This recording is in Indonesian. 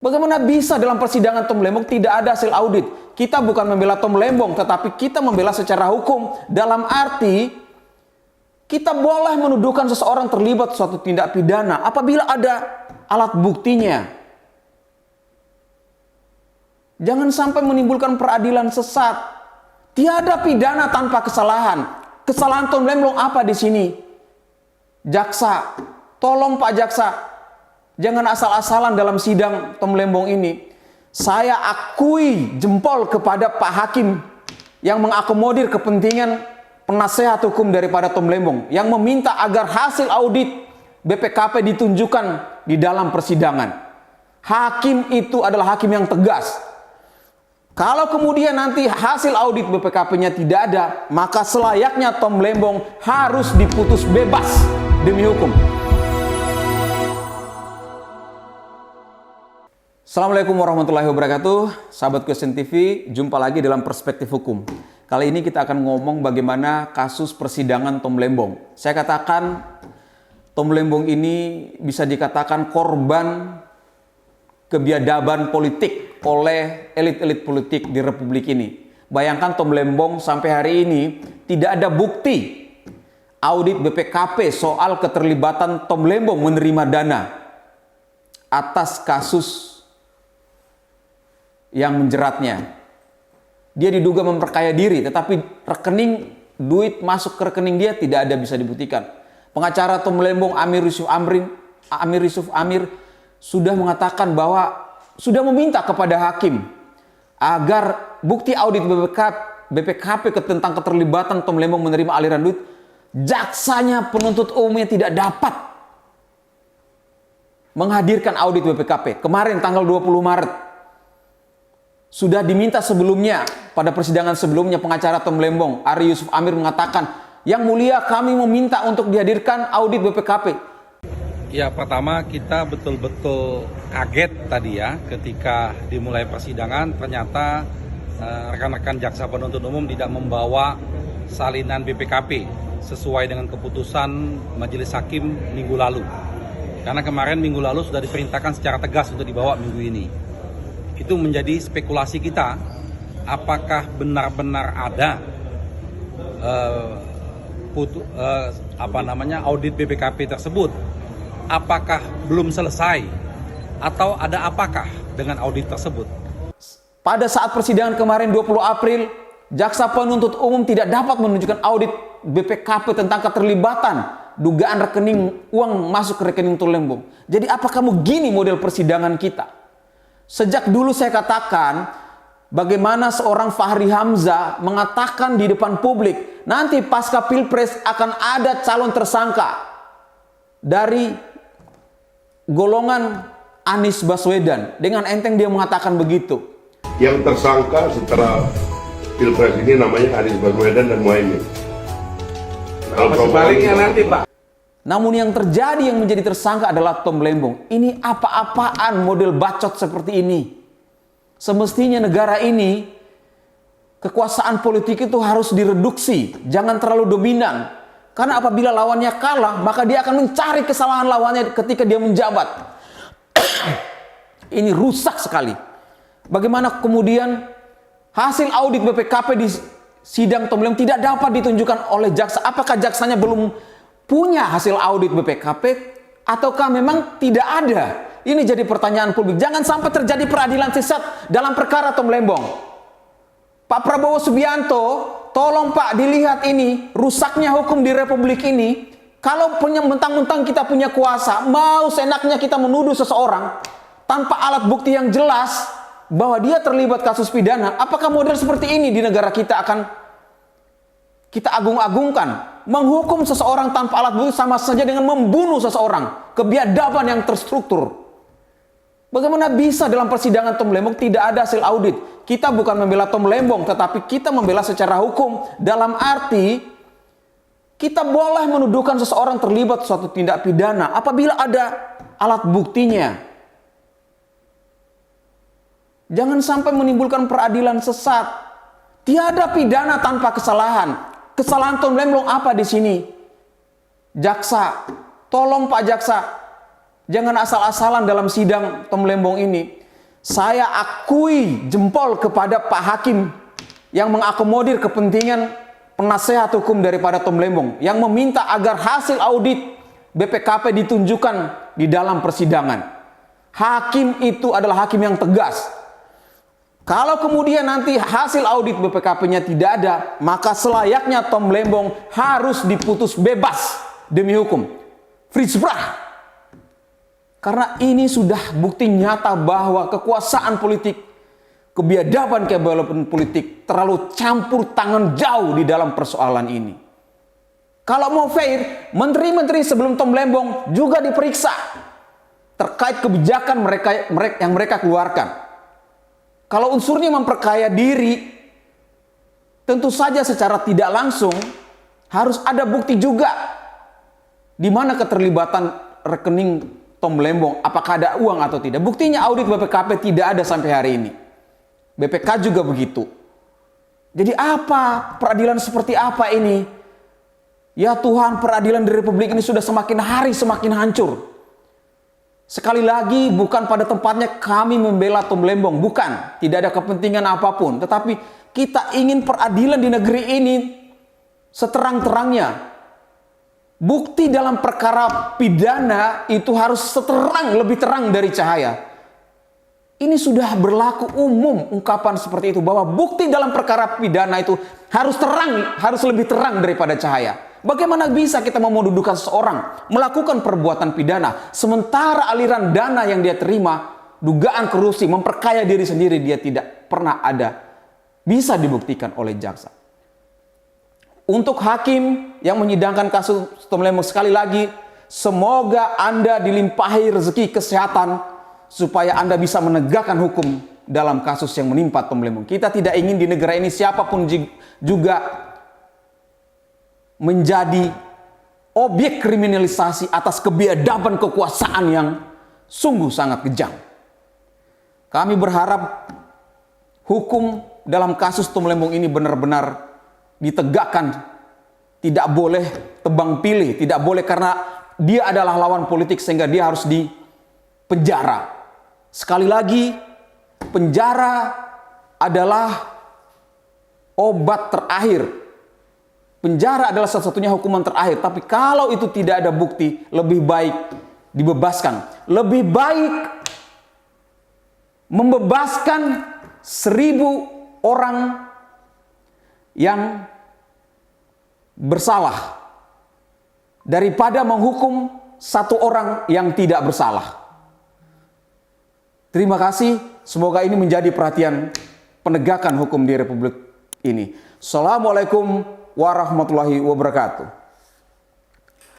Bagaimana bisa dalam persidangan Tom Lembong tidak ada hasil audit? Kita bukan membela Tom Lembong, tetapi kita membela secara hukum. Dalam arti, kita boleh menuduhkan seseorang terlibat suatu tindak pidana apabila ada alat buktinya. Jangan sampai menimbulkan peradilan sesat. Tiada pidana tanpa kesalahan. Kesalahan Tom Lembong apa di sini? Jaksa, tolong Pak Jaksa, jangan asal-asalan dalam sidang Tom Lembong ini. Saya akui jempol kepada Pak Hakim yang mengakomodir kepentingan penasehat hukum daripada Tom Lembong, yang meminta agar hasil audit BPKP ditunjukkan di dalam persidangan. Hakim itu adalah hakim yang tegas. Kalau kemudian nanti hasil audit BPKP-nya tidak ada, maka selayaknya Tom Lembong harus diputus bebas demi hukum. Assalamualaikum warahmatullahi wabarakatuh. Sahabat Question TV, jumpa lagi dalam Perspektif Hukum. Kali ini kita akan ngomong bagaimana kasus persidangan Tom Lembong. Saya katakan Tom Lembong ini bisa dikatakan korban kebiadaban politik oleh elit-elit politik di Republik ini. Bayangkan Tom Lembong sampai hari ini tidak ada bukti audit BPKP soal keterlibatan Tom Lembong menerima dana atas kasus yang menjeratnya. Dia diduga memperkaya diri, tetapi rekening duit masuk ke rekening dia tidak ada bisa dibuktikan. Pengacara Tom Lembong Amir Yusuf Amir sudah mengatakan bahwa sudah meminta kepada hakim agar bukti audit BPKP tentang keterlibatan Tom Lembong menerima aliran duit, jaksanya penuntut umumnya tidak dapat menghadirkan audit BPKP. Kemarin tanggal 20 Maret sudah diminta sebelumnya, pada persidangan sebelumnya pengacara Tom Lembong Ari Yusuf Amir mengatakan, "Yang mulia, kami meminta untuk dihadirkan audit BPKP." Ya, pertama kita betul-betul kaget tadi ya ketika dimulai persidangan ternyata rekan-rekan jaksa penuntut umum tidak membawa salinan BPKP sesuai dengan keputusan Majelis Hakim minggu lalu. Karena kemarin minggu lalu sudah diperintahkan secara tegas untuk dibawa minggu ini. Itu menjadi spekulasi kita, apakah benar-benar ada audit BPKP tersebut, apakah belum selesai, atau ada apakah dengan audit tersebut. Pada saat persidangan kemarin 20 April, jaksa penuntut umum tidak dapat menunjukkan audit BPKP tentang keterlibatan dugaan rekening uang masuk ke rekening Tom Lembong. Jadi apakah begini model persidangan kita? Sejak dulu saya katakan bagaimana seorang Fahri Hamzah mengatakan di depan publik, nanti pasca Pilpres akan ada calon tersangka dari golongan Anies Baswedan. Dengan enteng dia mengatakan begitu. Yang tersangka setelah Pilpres ini namanya Anies Baswedan dan Muhaimin. Kalau sebaliknya nanti Pak. Namun yang terjadi yang menjadi tersangka adalah Tom Lembong. Ini apa-apaan model bacot seperti ini? Semestinya negara ini kekuasaan politik itu harus direduksi, jangan terlalu dominan. Karena apabila lawannya kalah, maka dia akan mencari kesalahan lawannya ketika dia menjabat. Ini rusak sekali. Bagaimana kemudian hasil audit BPKP di sidang Tom Lembong tidak dapat ditunjukkan oleh jaksa? Apakah jaksanya belum punya hasil audit BPKP ataukah memang tidak ada? Ini jadi pertanyaan publik. Jangan sampai terjadi peradilan sesat dalam perkara Tom Lembong. Pak Prabowo Subianto, tolong Pak dilihat ini rusaknya hukum di Republik ini. Kalau mentang-mentang kita punya kuasa, mau seenaknya kita menuduh seseorang tanpa alat bukti yang jelas bahwa dia terlibat kasus pidana. Apakah model seperti ini di negara kita akan kita agung-agungkan? Menghukum seseorang tanpa alat bukti sama saja dengan membunuh seseorang. Kebiadaban yang terstruktur. Bagaimana bisa dalam persidangan Tom Lembong tidak ada hasil audit? Kita bukan membela Tom Lembong, tetapi kita membela secara hukum. Dalam arti, kita boleh menuduhkan seseorang terlibat suatu tindak pidana apabila ada alat buktinya. Jangan sampai menimbulkan peradilan sesat. Tiada pidana tanpa kesalahan. Kesalahan Tom Lembong apa di sini? Jaksa, tolong Pak Jaksa, jangan asal-asalan dalam sidang Tom Lembong ini. Saya akui jempol kepada Pak Hakim yang mengakomodir kepentingan penasehat hukum daripada Tom Lembong yang meminta agar hasil audit BPKP ditunjukkan di dalam persidangan. Hakim itu adalah hakim yang tegas. Kalau kemudian nanti hasil audit BPKP-nya tidak ada, maka selayaknya Tom Lembong harus diputus bebas demi hukum. Free sprach. Karena ini sudah bukti nyata bahwa kekuasaan politik, kebiadaban politik terlalu campur tangan jauh di dalam persoalan ini. Kalau mau fair, menteri-menteri sebelum Tom Lembong juga diperiksa terkait kebijakan yang mereka keluarkan. Kalau unsurnya memperkaya diri, tentu saja secara tidak langsung harus ada bukti juga di mana keterlibatan rekening Tom Lembong, apakah ada uang atau tidak. Buktinya audit BPKP tidak ada sampai hari ini. BPK juga begitu. Jadi apa? Peradilan seperti apa ini? Ya Tuhan, peradilan di Republik ini sudah semakin hari semakin hancur. Sekali lagi, bukan pada tempatnya kami membela Tom Lembong. Bukan. Tidak ada kepentingan apapun. Tetapi kita ingin peradilan di negeri ini seterang-terangnya. Bukti dalam perkara pidana itu harus lebih terang dari cahaya. Ini sudah berlaku umum ungkapan seperti itu, bahwa bukti dalam perkara pidana itu harus lebih terang daripada cahaya. Bagaimana bisa kita menuduhkan seseorang melakukan perbuatan pidana, sementara aliran dana yang dia terima, dugaan korupsi, memperkaya diri sendiri, dia tidak pernah bisa dibuktikan oleh jaksa. Untuk hakim yang menyidangkan kasus Tom Lembong, sekali lagi, semoga Anda dilimpahi rezeki kesehatan supaya Anda bisa menegakkan hukum dalam kasus yang menimpa Tom Lembong. Kita tidak ingin di negara ini siapapun juga menjadi objek kriminalisasi atas kebiadaban kekuasaan yang sungguh sangat kejam. Kami berharap hukum dalam kasus Tom Lembong ini benar-benar ditegakkan, tidak boleh tebang pilih, tidak boleh karena dia adalah lawan politik sehingga dia harus dipenjara. Sekali lagi, penjara adalah obat terakhir. Penjara adalah satu-satunya hukuman terakhir. Tapi kalau itu tidak ada bukti, lebih baik dibebaskan. Lebih baik membebaskan 1000 orang yang bersalah daripada menghukum 1 orang yang tidak bersalah. Terima kasih. Semoga ini menjadi perhatian penegakan hukum di Republik ini. Assalamualaikum warahmatullahi wabarakatuh.